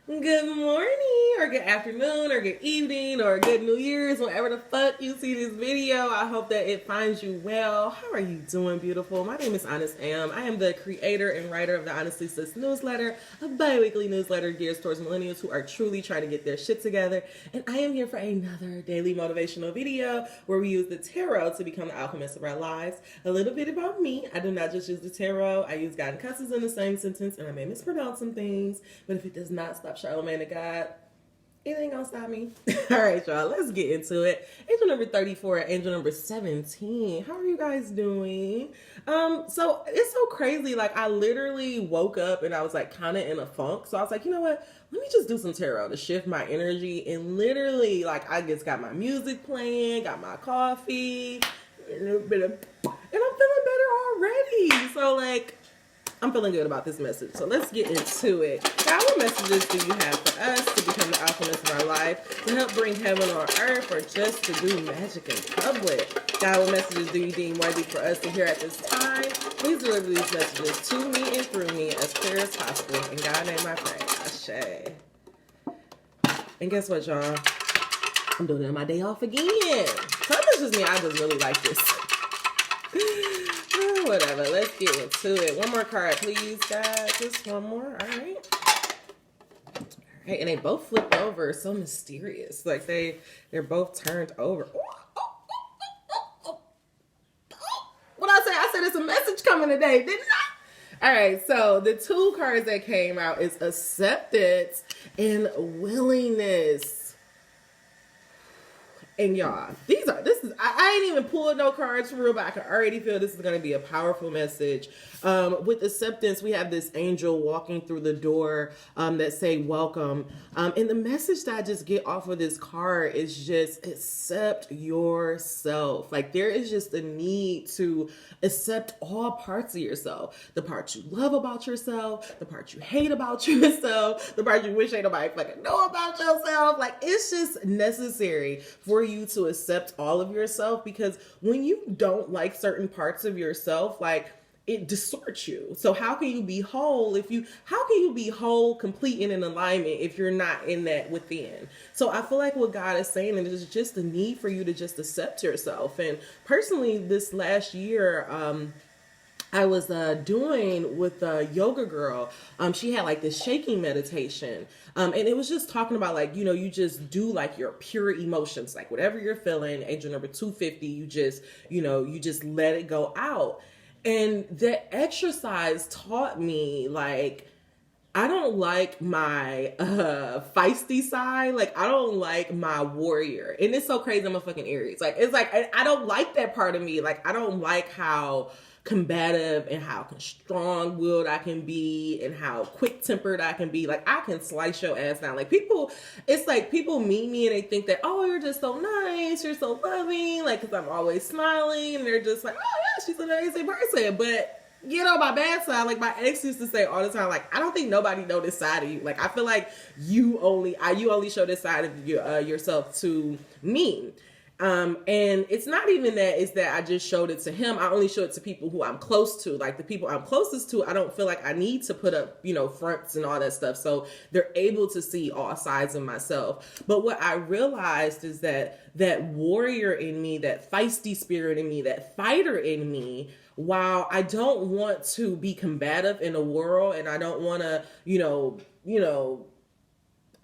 Good morning, or good afternoon, or good evening, or good New Year's, whenever the fuck you see this video. I hope that it finds you well. How are you doing, beautiful? My name is Honest Am. I am the creator and writer of the Honestly Sis newsletter, a bi-weekly newsletter geared towards millennials who are truly trying to get their shit together. And I am here for another daily motivational video where we use the tarot to become the alchemists of our lives. A little bit about me. I do not just use the tarot. I use God and cusses in the same sentence, and I may mispronounce some things, but if it does not stop Charlamagne to God, it ain't gonna stop me. All right, y'all, let's get into it. Angel number 34, angel number 17. How are you guys doing? So it's so crazy. Like, I literally woke up and I was like kind of in a funk. So I was like, you know what? Let me just do some tarot to shift my energy. And literally, like, I just got my music playing, got my coffee, and I'm feeling better already. So, like, I'm feeling good about this message. So let's get into it. God, what messages do you have for us to become the alchemist of our life, to help bring heaven on earth, or just to do magic in public? God, what messages do you deem worthy for us to hear at this time? Please deliver these messages to me and through me as clear as possible. In God's name I pray. Ashe. And guess what, y'all? I'm doing it on my day off again. So that's just me. I just really like this. Whatever, let's get into it. One more card, please, guys. Just one more. All right. All right, and they both flipped over. So mysterious. Like they're both turned over. What I say? I said it's a message coming today, didn't I? All right, so the two cards that came out is acceptance and willingness. And y'all, I ain't even pulled no cards for real, but I can already feel this is going to be a powerful message. With acceptance, we have this angel walking through the door that say welcome. And the message that I just get off of this card is just accept yourself. Like, there is just a need to accept all parts of yourself. The parts you love about yourself, the parts you hate about yourself, the parts you wish ain't nobody fucking know about yourself. Like, it's just necessary for you to accept all of yourself, because when you don't like certain parts of yourself, like, it distorts you. So how can you be whole how can you be whole, complete, and in alignment if you're not in that within? So I feel like what God is saying is just the need for you to just accept yourself. And personally, this last year, I was doing with a yoga girl. She had like this shaking meditation. And it was just talking about, like, you just do like your pure emotions, like whatever you're feeling, angel number 250, you just let it go out. And that exercise taught me, like, I don't like my feisty side. Like, I don't like my warrior. And it's so crazy, I'm a fucking Aries. Like, it's like, I don't like that part of me. Like, I don't like how combative and how strong-willed I can be and how quick-tempered I can be. Like, I can slice your ass down. Like, it's like people meet me and they think that, oh, you're just so nice, you're so loving, like, because I'm always smiling, and they're just like, oh yeah, she's an amazing person. But my bad side, like my ex used to say all the time, like, I don't think nobody know this side of you. Like, I feel like you only show this side of yourself to me. And it's not even that, it's that I just showed it to him. I only show it to people who I'm close to. Like, the people I'm closest to, I don't feel like I need to put up, fronts and all that stuff. So they're able to see all sides of myself. But what I realized is that warrior in me, that feisty spirit in me, that fighter in me, while I don't want to be combative in the world, and I don't want to,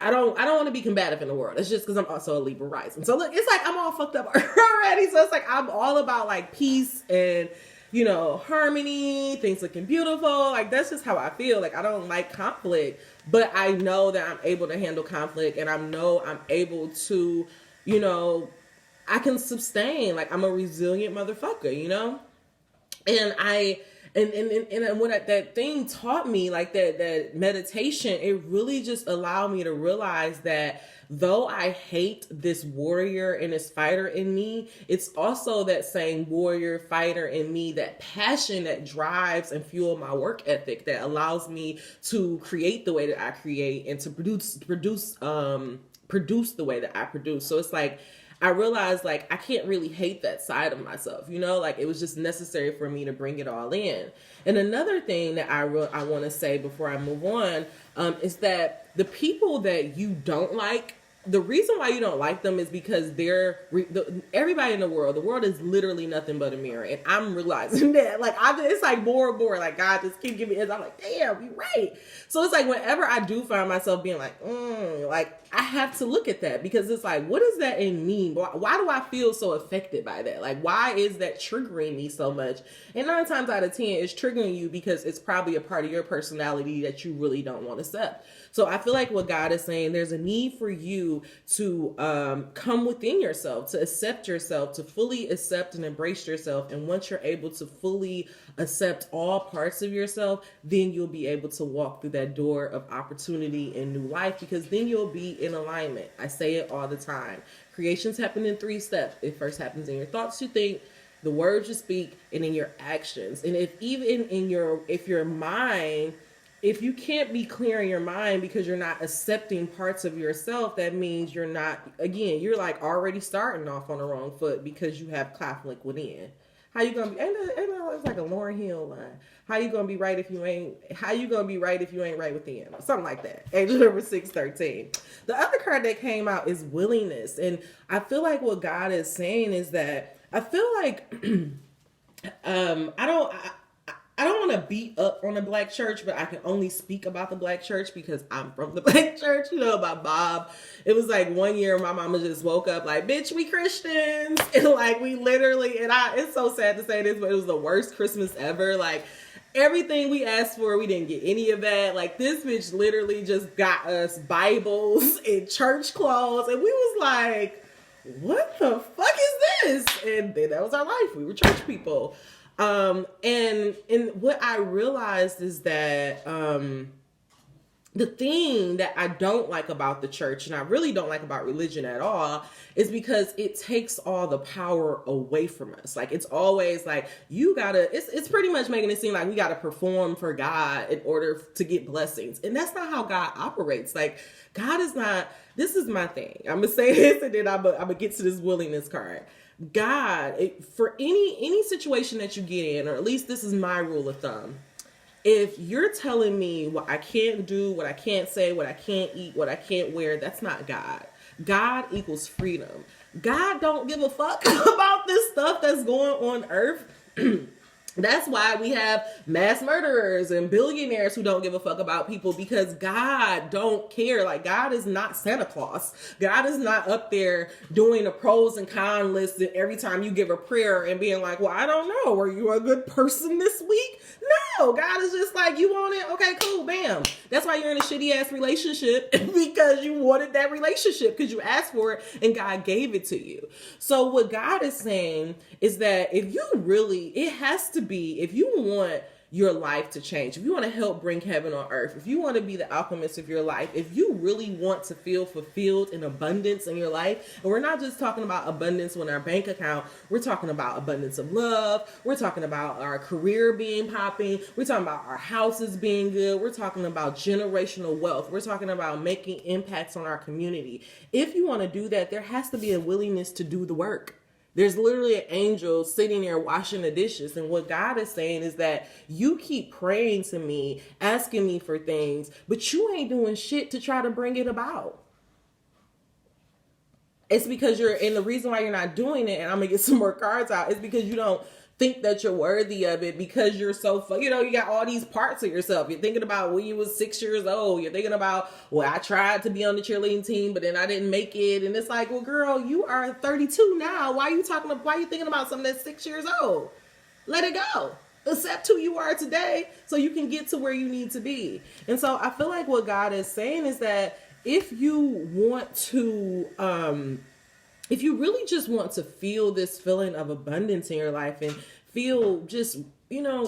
I don't want to be combative in the world. It's just because I'm also a Libra rising. So look, it's like I'm all fucked up already. So it's like I'm all about like peace and, harmony, things looking beautiful. Like, that's just how I feel. Like, I don't like conflict, but I know that I'm able to handle conflict, and I know I'm able to, I can sustain. Like, I'm a resilient motherfucker, And what that thing taught me, like that meditation, it really just allowed me to realize that though I hate this warrior and this fighter in me, it's also that same warrior fighter in me, that passion that drives and fuel my work ethic, that allows me to create the way that I create and to produce the way that I produce. So it's like, I realized like I can't really hate that side of myself, you know, like it was just necessary for me to bring it all in. And another thing that I want to say before I move on is that the people that you don't like, the reason why you don't like them is because everybody in the world is literally nothing but a mirror. And I'm realizing that, like, it's like more and more, like, God just keep giving me this. I'm like, damn, you're right. So it's like, whenever I do find myself being like, like, I have to look at that, because it's like, what does that in mean? Why do I feel so affected by that? Like, why is that triggering me so much? And 9 times out of 10, it's triggering you because it's probably a part of your personality that you really don't want to accept. So I feel like what God is saying, there's a need for you to come within yourself, to accept yourself, to fully accept and embrace yourself. And once you're able to fully accept all parts of yourself, then you'll be able to walk through that door of opportunity and new life, because then you'll be in alignment. I say it all the time. Creations happen in 3 steps. It first happens in your thoughts you think, the words you speak, and in your actions. And if your mind, if you can't be clear in your mind because you're not accepting parts of yourself, that means you're like already starting off on the wrong foot because you have conflict within. How you gonna be? Ain't that it's like a Lauryn Hill line? How you gonna be right if you ain't right within? Or something like that. Angel number 613. The other card that came out is willingness, and I feel like what God is saying is that I feel like I don't want to beat up on the Black church, but I can only speak about the Black church because I'm from the Black church, you know, about Bob. It was like one year my mama just woke up like, bitch, we Christians. And like we literally, it's so sad to say this, but it was the worst Christmas ever. Like everything we asked for, we didn't get any of that. Like this bitch literally just got us Bibles and church clothes. And we was like, what the fuck is this? And then that was our life. We were church people. And what I realized is that, the thing that I don't like about the church, and I really don't like about religion at all, is because it takes all the power away from us. Like, it's always like, it's pretty much making it seem like we gotta perform for God in order to get blessings. And that's not how God operates. Like, God is not, this is my thing. I'm gonna say this and then I'm gonna get to this willingness card. God, for any situation that you get in, or at least this is my rule of thumb, if you're telling me what I can't do, what I can't say, what I can't eat, what I can't wear, that's not God. God equals freedom. God don't give a fuck about this stuff that's going on earth. That's why we have mass murderers and billionaires who don't give a fuck about people, because God don't care. Like, God is not Santa Claus. God is not up there doing a pros and cons list every time you give a prayer and being like, well, I don't know. Were you a good person this week? No, God is just like, you want it? Okay, cool, bam. That's why you're in a shitty ass relationship, because you wanted that relationship, because you asked for it and God gave it to you. So what God is saying is that if you want your life to change, if you want to help bring heaven on earth, if you want to be the alchemist of your life, if you really want to feel fulfilled in abundance in your life, and we're not just talking about abundance in our bank account, we're talking about abundance of love, we're talking about our career being popping, we're talking about our houses being good, we're talking about generational wealth, we're talking about making impacts on our community. If you want to do that, there has to be a willingness to do the work. There's literally an angel sitting there washing the dishes. And what God is saying is that you keep praying to me, asking me for things, but you ain't doing shit to try to bring it about. It's because and the reason why you're not doing it, and I'm going to get some more cards out, is because you don't think that you're worthy of it, because you're so, you got all these parts of yourself. You're thinking about when you was 6 years old. You're thinking about, well, I tried to be on the cheerleading team, but then I didn't make it. And it's like, well, girl, you are 32 now. Why are you thinking about something that's 6 years old? Let it go. Accept who you are today so you can get to where you need to be. And so I feel like what God is saying is that if you want to, if you really just want to feel this feeling of abundance in your life and feel just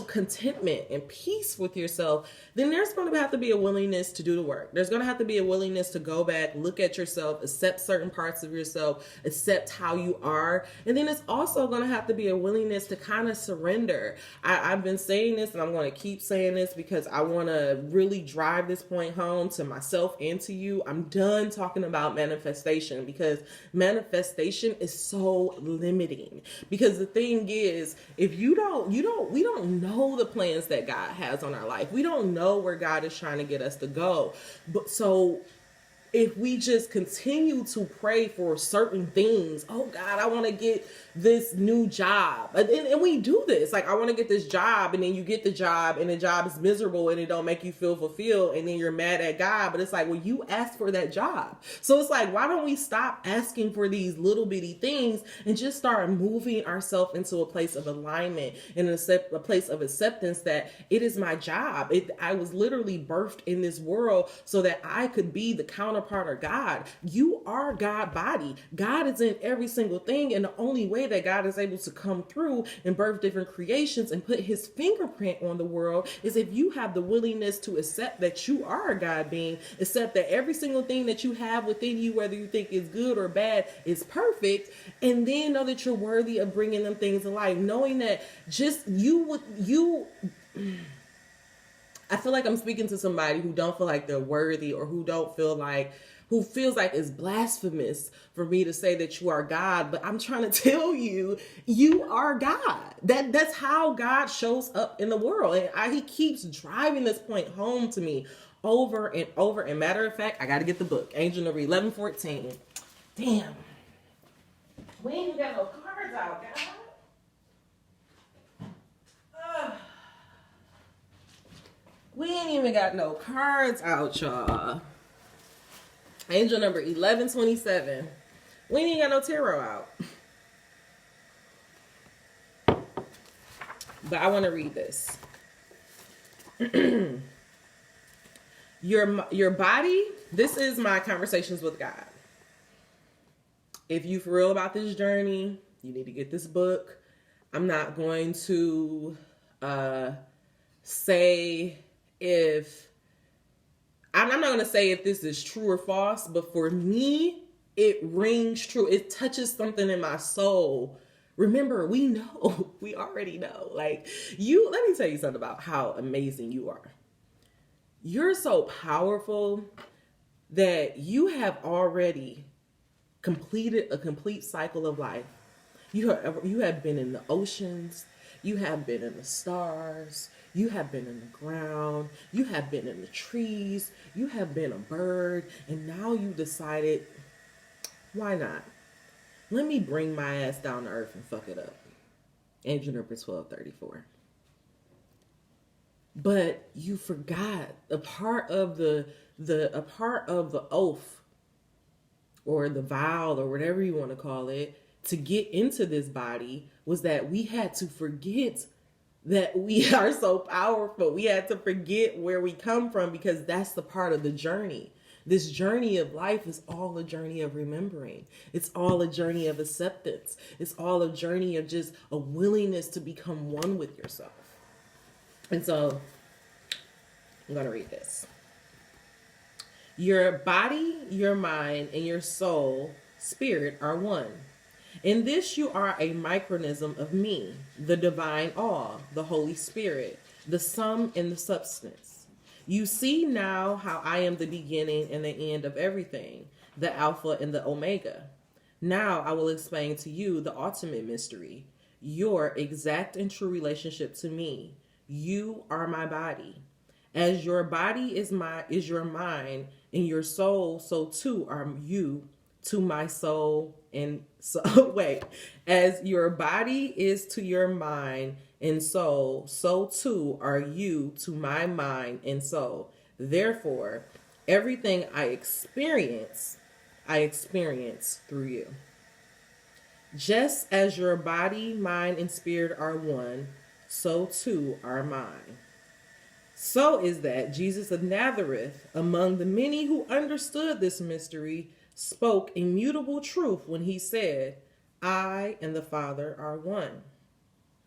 contentment and peace with yourself, then there's going to have to be a willingness to do the work. There's going to have to be a willingness to go back, look at yourself, accept certain parts of yourself, accept how you are. And then it's also going to have to be a willingness to kind of surrender. I've been saying this and I'm going to keep saying this because I want to really drive this point home to myself and to you. I'm done talking about manifestation because manifestation is so limiting. Because the thing is, if we don't know the plans that God has on our life. We don't know where God is trying to get us to go. But so if we just continue to pray for certain things, oh God, I want to get this new job. And we do this. Like, I want to get this job, and then you get the job and the job is miserable and it don't make you feel fulfilled. And then you're mad at God, but it's like, well, you asked for that job. So it's like, why don't we stop asking for these little bitty things and just start moving ourselves into a place of alignment and a place of acceptance that it is my job. I was literally birthed in this world so that I could be the counterpart of God. You are God body. God is in every single thing. And the only way that God is able to come through and birth different creations and put his fingerprint on the world is if you have the willingness to accept that you are a God being, accept that every single thing that you have within you, whether you think is good or bad, is perfect, and then know that you're worthy of bringing them things to life, knowing that just I feel like I'm speaking to somebody who don't feel like they're worthy, or who feels like it's blasphemous for me to say that you are God. But I'm trying to tell you, you are God. That's how God shows up in the world. And he keeps driving this point home to me over and over. And matter of fact, I got to get the book, Angel number 1114. Damn. We ain't even got no cards out, guys. We ain't even got no cards out, y'all. Angel number 1127. We ain't even got no tarot out. But I want to read this. Your body, this is my conversations with God. If you for real about this journey, you need to get this book. I'm not going to say if... I'm not going to say if this is true or false, but for me, it rings true. It touches something in my soul. Remember, we know, we already know. Like, let me tell you something about how amazing you are. You're so powerful that you have already completed a complete cycle of life. You have been in the oceans. You have been in the stars. You have been in the ground. You have been in the trees. You have been a bird. And now you decided, why not? Let me bring my ass down to earth and fuck it up. Angel number 1234. But you forgot a part of the oath, or the vow, or whatever you want to call it, to get into this body, was that we had to forget that we are so powerful. We had to forget where we come from, because that's the part of the journey. This journey of life is all a journey of remembering. It's all a journey of acceptance. It's all a journey of just a willingness to become one with yourself. And so I'm going to read this. Your body, your mind, and your soul, spirit are one. In this you are a micronism of me, the divine all, the Holy Spirit, the sum and the substance. You see now how I am the beginning and the end of everything, the Alpha and the Omega. Now I will explain to you the ultimate mystery, your exact and true relationship to me. You are my body. As your body is your mind and your soul, so too are you to my soul. And so as your body is to your mind and soul, so too are you to my mind and soul. Therefore, everything I experience through you. Just as your body, mind, and spirit are one, so too are mine. So is that Jesus of Nazareth, among the many who understood this mystery, spoke immutable truth when he said, I and the Father are one.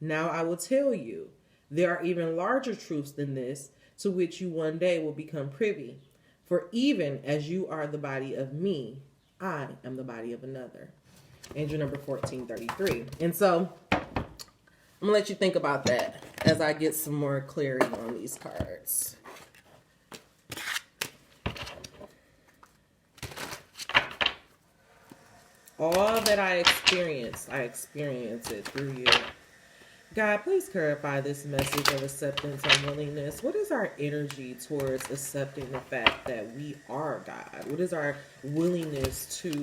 Now I will tell you There are even larger truths than this, to which you one day will become privy. For even as you are the body of me, I am the body of another. Angel number 1433. And so I'm going to let you think about that as I get some more clarity on these cards. All that I experience it through you. God, please clarify this message of acceptance and willingness. What is our energy towards accepting the fact that we are God? What is our willingness to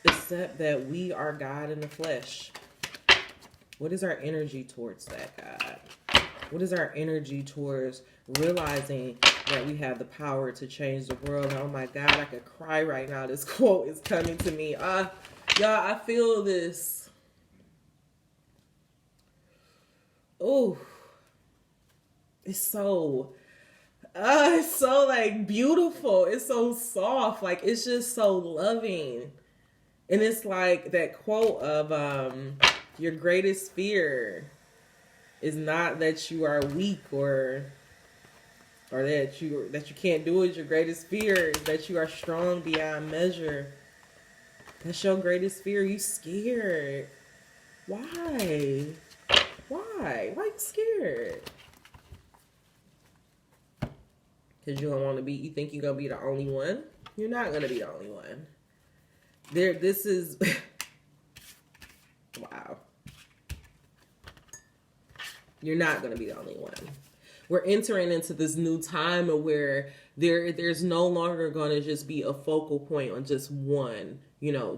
accept that we are God in the flesh? What is our energy towards that, God? What is our energy towards realizing that we have the power to change the world? Oh my God, I could cry right now. This quote is coming to me. Y'all, I feel this. Oh, it's so like beautiful. It's so soft. Like, it's just so loving. And it's like that quote of your greatest fear is not that you are weak or that you can't do it. Your greatest fear is that you are strong beyond measure. That's your greatest fear. You scared. Why? Why? Why you scared? Because you don't want to be, you think you're going to be the only one? You're not going to be the only one. This is, wow. You're not going to be the only one. We're entering into this new time of where there's no longer going to just be a focal point on just one,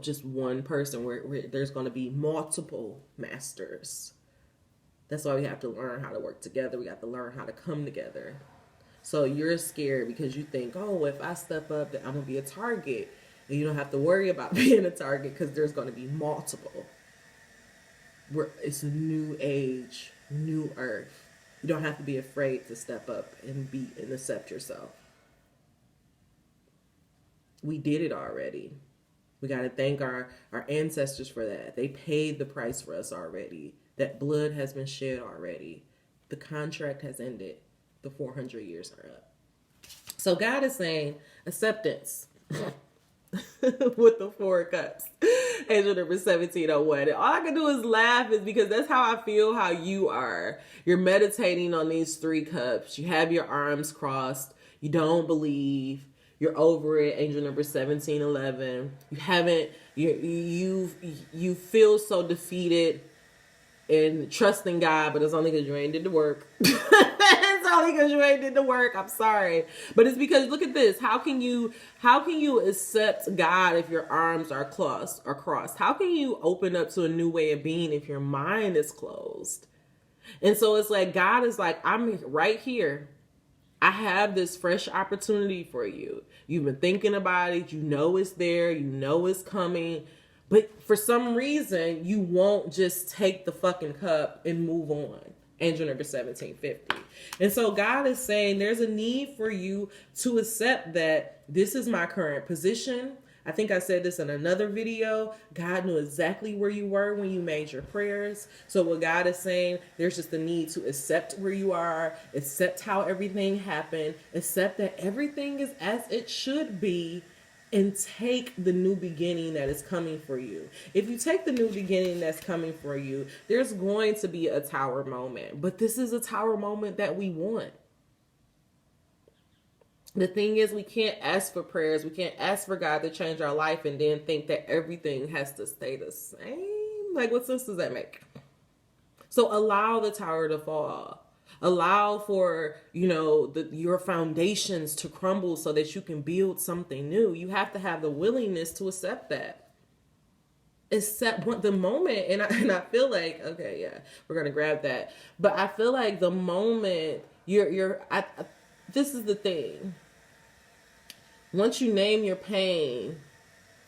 just one person, where there's going to be multiple masters. That's why we have to learn how to work together. We have to learn how to come together. So you're scared because you think, oh, if I step up, then I'm going to be a target. And you don't have to worry about being a target because there's going to be multiple. It's a new age, new earth. You don't have to be afraid to step up and accept yourself. We did it already. We got to thank our ancestors for that. They paid the price for us already. That blood has been shed already. The contract has ended. The 400 years are up. So God is saying acceptance with the 4 of cups. Angel number 1701. And all I can do is laugh, is because that's how I feel how you are. You're meditating on these 3 cups. You have your arms crossed. You don't believe. You're over it. Angel number 1711. You feel so defeated and trusting God, but it's only because you ain't did the work. It's only because you ain't did the work. I'm sorry. But it's because, look at this. How can you accept God if your arms are crossed? How can you open up to a new way of being if your mind is closed? And so it's like, God is like, I'm right here. I have this fresh opportunity for you. You've been thinking about it. You know it's there. You know it's coming. But for some reason, you won't just take the fucking cup and move on. Angel number 1750. And so God is saying there's a need for you to accept that this is my current position. I think I said this in another video. God knew exactly where you were when you made your prayers. So what God is saying, there's just a need to accept where you are, accept how everything happened, accept that everything is as it should be, and take the new beginning that is coming for you. If you take the new beginning that's coming for you, there's going to be a tower moment. But this is a tower moment that we want. The thing is, we can't ask for prayers. We can't ask for God to change our life and then think that everything has to stay the same. Like, what sense does that make? So allow the tower to fall. Allow for, your foundations to crumble so that you can build something new. You have to have the willingness to accept that. Accept the moment, and I feel like, okay, yeah, we're gonna grab that. But I feel like the moment this is the thing. Once you name your pain,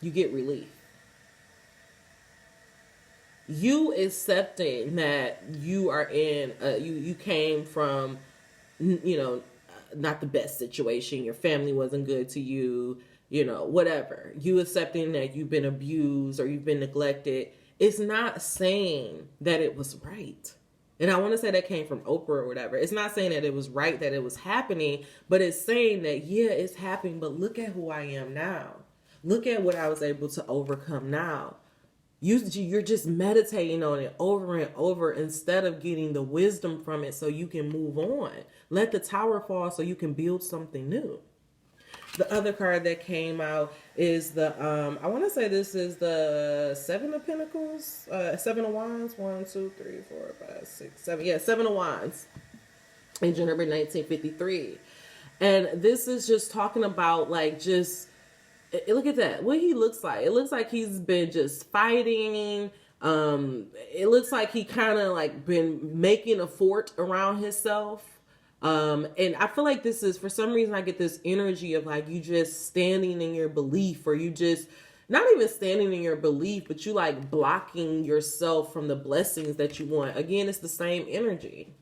you get relief. You accepting that you are in you came from not the best situation, your family wasn't good to you, whatever, you accepting that you've been abused or you've been neglected, it's not saying that it was right. And I want to say that came from Oprah or whatever. It's not saying that it was right that it was happening, but it's saying that, yeah, it's happening, but look at who I am now. Look at what I was able to overcome now. You're just meditating on it over and over instead of getting the wisdom from it so you can move on. Let the tower fall so you can build something new. The other card that came out is the, I want to say this is the Seven of Pentacles, Seven of Wands, 1, 2, 3, 4, 5, 6, 7. Yeah, Seven of Wands in January 1953. And this is just talking about like just, look at that, what he looks like. It looks like he's been just fighting. It looks like he kind of like been making a fort around himself. And I feel like this is, for some reason, I get this energy of like you just standing in your belief, or you just not even standing in your belief, but you like blocking yourself from the blessings that you want. Again, it's the same energy.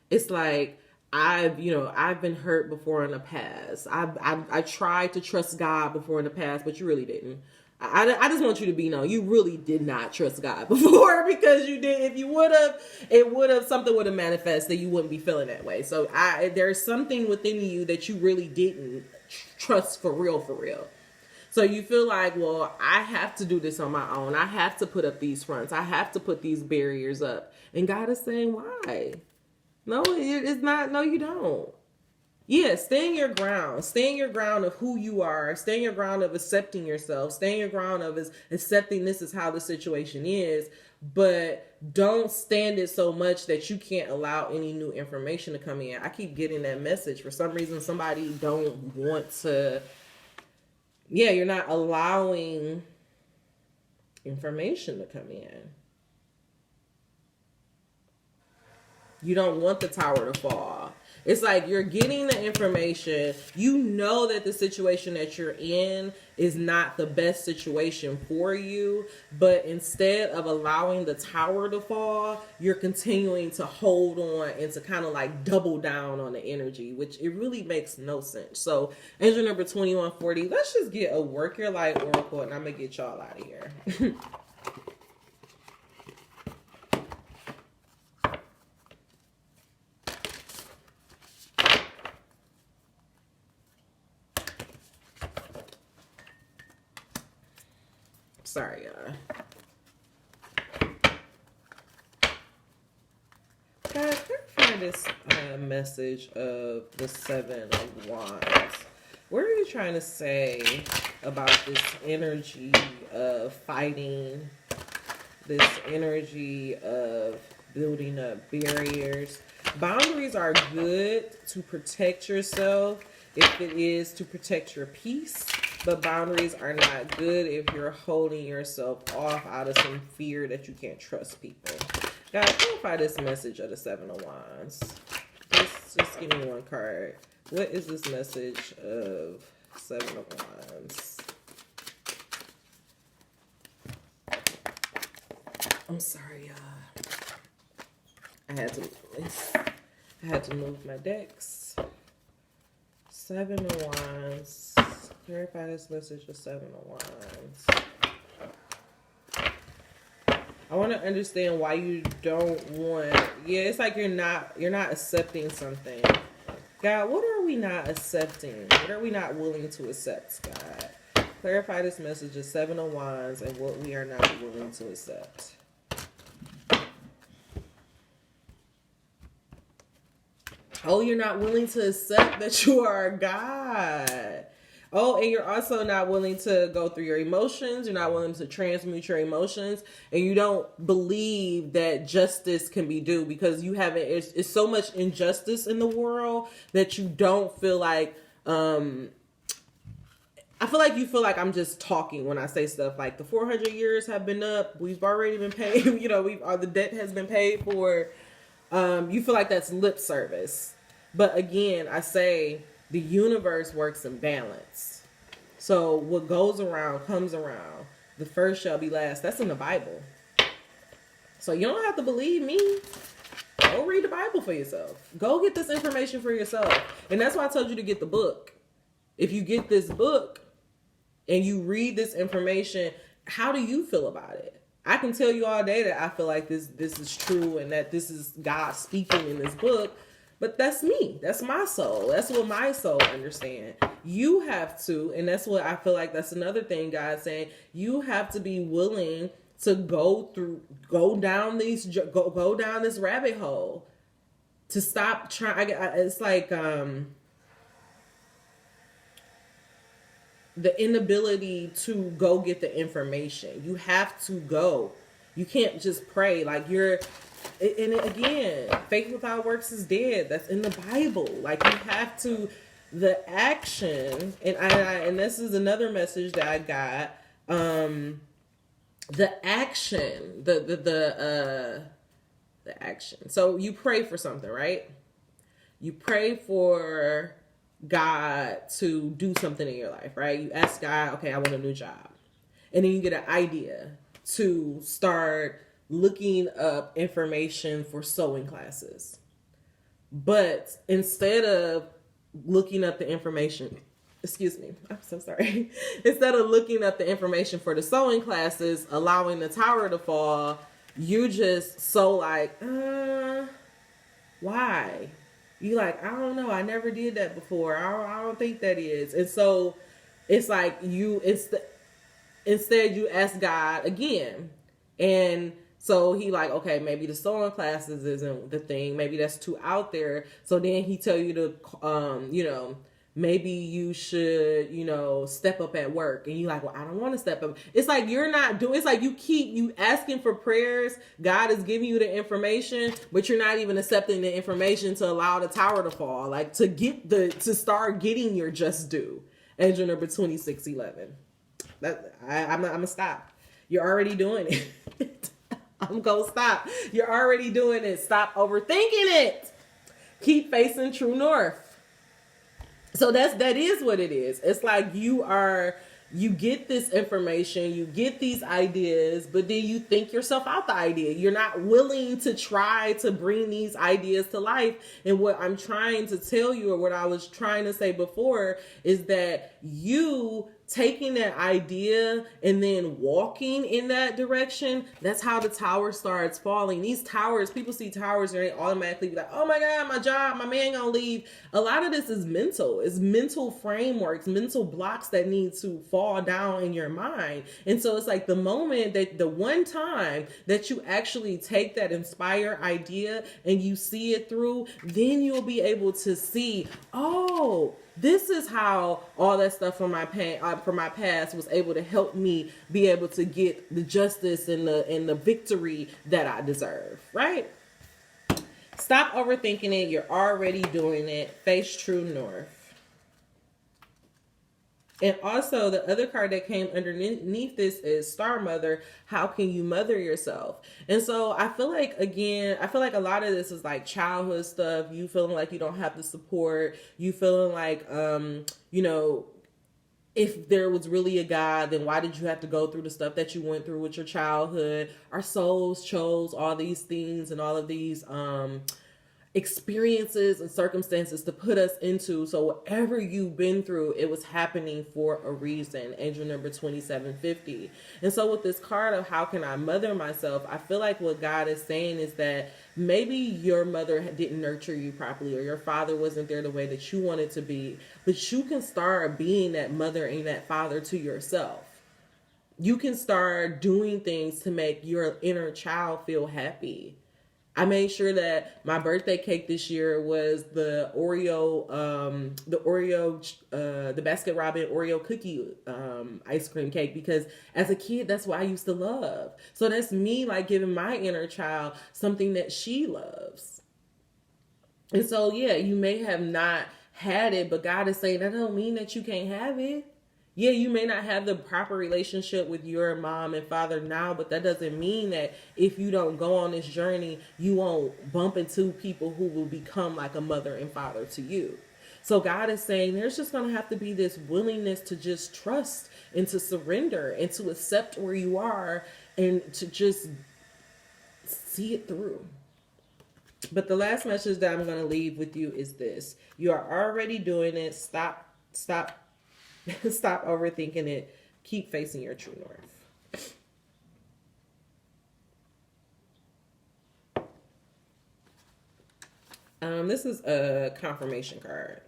It's like, I've been hurt before in the past. I tried to trust God before in the past, but you really didn't. I just want you to be known, you really did not trust God before, because you did. If you would have, something would have manifested. You wouldn't be feeling that way. So there's something within you that you really didn't trust for real. So you feel like, well, I have to do this on my own. I have to put up these fronts. I have to put these barriers up. And God is saying, why? No, it's not. No, you don't. Yeah, stay in your ground. Stay in your ground of who you are. Stay in your ground of accepting yourself. Stay in your ground of accepting this is how the situation is. But don't stand it so much that you can't allow any new information to come in. I keep getting that message. For some reason, somebody don't want to. Yeah, you're not allowing information to come in. You don't want the tower to fall. It's like you're getting the information. You know that the situation that you're in is not the best situation for you. But instead of allowing the tower to fall, you're continuing to hold on and to kind of like double down on the energy, which it really makes no sense. So angel number 2140, let's just get a work your light oracle, and I'm going to get y'all out of here. Sorry, y'all. Guys, find this message of the Seven of Wands. What are you trying to say about this energy of fighting, this energy of building up barriers? Boundaries are good to protect yourself if it is to protect your peace. But boundaries are not good if you're holding yourself off out of some fear that you can't trust people. Guys, clarify this message of the Seven of Wands. Just give me one card. What is this message of Seven of Wands? I'm sorry, y'all. I had to move my decks. Seven of Wands. Clarify this message of Seven of Wands. I want to understand why you don't want. Yeah, it's like you're not accepting something. God, what are we not accepting? What are we not willing to accept, God? Clarify this message of Seven of Wands and what we are not willing to accept. Oh, you're not willing to accept that you are a God. Oh, and you're also not willing to go through your emotions. You're not willing to transmute your emotions. And you don't believe that justice can be due because you haven't, it's so much injustice in the world that you don't feel like, I feel like you feel like I'm just talking when I say stuff like the 400 years have been up. We've already been paid. The debt has been paid for. You feel like that's lip service. But again, I say, the universe works in balance. So what goes around comes around. The first shall be last. That's in the Bible. So you don't have to believe me. Go read the Bible for yourself. Go get this information for yourself. And that's why I told you to get the book. If you get this book and you read this information, how do you feel about it? I can tell you all day that I feel like this is true and that this is God speaking in this book, but that's me. That's my soul. That's what my soul understands. You have to, and that's what I feel like that's another thing God's saying. You have to be willing to go down this rabbit hole, to stop trying. It's like the inability to go get the information. You have to go. You can't just pray like you're. And again, faith without works is dead. That's in the Bible. Like, you have to, the action, and this is another message that I got. The action, the action. So you pray for something, right? You pray for God to do something in your life, right? You ask God, okay, I want a new job. And then you get an idea to start looking up information for sewing classes. But instead of looking up the information, excuse me, I'm so sorry. Instead of looking up the information for the sewing classes, allowing the tower to fall, you just so like, why? You like, I don't know. I never did that before. I don't think that is. And so it's like instead you ask God again. And so he like, okay, maybe the sewing classes isn't the thing. Maybe that's too out there. So then he tell you to, maybe you should, step up at work. And you like, well, I don't want to step up. It's like you're not doing, it's like you asking for prayers. God is giving you the information, but you're not even accepting the information to allow the tower to fall. Like to start getting your just due. Angel number 2611. I'm gonna stop. You're already doing it. I'm gonna stop. You're already doing it. Stop overthinking it. Keep facing true north. So that is what it is. It's like you get this information, you get these ideas, but then you think yourself out the idea. You're not willing to try to bring these ideas to life. And what I'm trying to tell you, or what I was trying to say before, is that you taking that idea and then walking in that direction, that's how the tower starts falling. These towers, people see towers and they automatically be like, oh my God, my job, my man gonna leave. A lot of this is mental. It's mental frameworks, mental blocks that need to fall down in your mind. And so it's like the one time that you actually take that inspired idea and you see it through, then you'll be able to see, oh, this is how all that stuff from my past was able to help me be able to get the justice and the victory that I deserve, right? Stop overthinking it. You're already doing it. Face true north. And also the other card that came underneath this is Star Mother. How can you mother yourself? And so I feel like a lot of this is like childhood stuff. You feeling like you don't have the support. You feeling like, if there was really a God, then why did you have to go through the stuff that you went through with your childhood? Our souls chose all these things and all of these, experiences and circumstances to put us into. So whatever you've been through, it was happening for a reason. Angel number 2750. And so with this card of how can I mother myself, I feel like what God is saying is that maybe your mother didn't nurture you properly, or your father wasn't there the way that you wanted to be, but you can start being that mother and that father to yourself. You can start doing things to make your inner child feel happy. I made sure that my birthday cake this year was the Baskin Robbins Oreo cookie ice cream cake, because as a kid, that's what I used to love. So that's me like giving my inner child something that she loves. And so, yeah, you may have not had it, but God is saying that don't mean that you can't have it. Yeah, you may not have the proper relationship with your mom and father now, but that doesn't mean that if you don't go on this journey, you won't bump into people who will become like a mother and father to you. So God is saying there's just going to have to be this willingness to just trust and to surrender and to accept where you are and to just see it through. But the last message that I'm going to leave with you is this. You are already doing it. Stop overthinking it. Keep facing your true north. This is a confirmation card.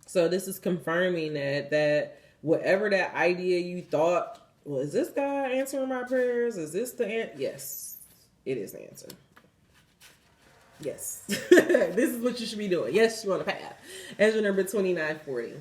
So this is confirming that whatever that idea you thought, well, is this God answering my prayers? Is this the answer? Yes, it is the answer. Yes. This is what you should be doing. Yes, you're on a path. Answer number 2940.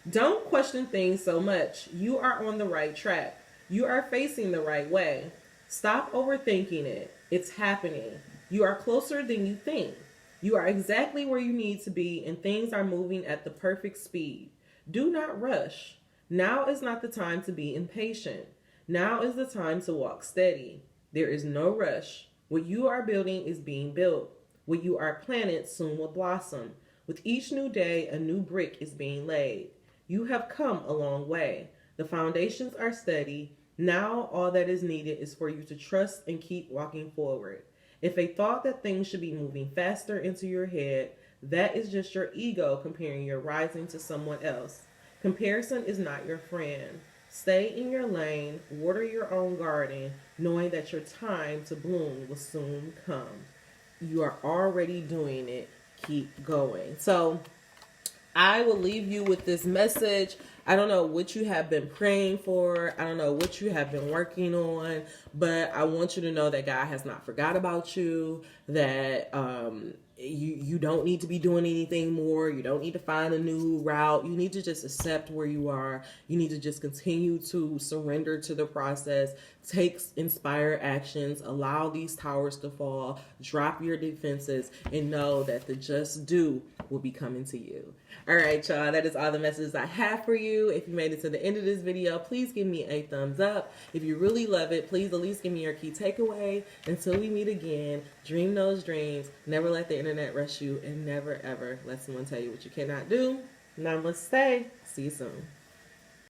Don't question things so much. You are on the right track. You are facing the right way. Stop overthinking it. It's happening. You are closer than you think. You are exactly where you need to be, and things are moving at the perfect speed. Do not rush. Now is not the time to be impatient. Now is the time to walk steady. There is no rush. What you are building is being built. What you are planted soon will blossom. With each new day, a new brick is being laid. You have come a long way. The foundations are steady. Now all that is needed is for you to trust and keep walking forward. If a thought that things should be moving faster into your head, that is just your ego comparing your rising to someone else. Comparison is not your friend. Stay in your lane, water your own garden, knowing that your time to bloom will soon come. You are already doing it. Keep going. So I will leave you with this message. I don't know what you have been praying for. I don't know what you have been working on, but I want you to know that God has not forgot about you, that you don't need to be doing anything more. You don't need to find a new route. You need to just accept where you are. You need to just continue to surrender to the process. Take inspired actions. Allow these towers to fall. Drop your defenses and know that the just due will be coming to you. All right, y'all. That is all the messages I have for you. If you made it to the end of this video, please give me a thumbs up. If you really love it, please at least give me your key takeaway. Until we meet again, dream those dreams. Never let the internet rush you, and never ever let someone tell you what you cannot do. Namaste. See you soon.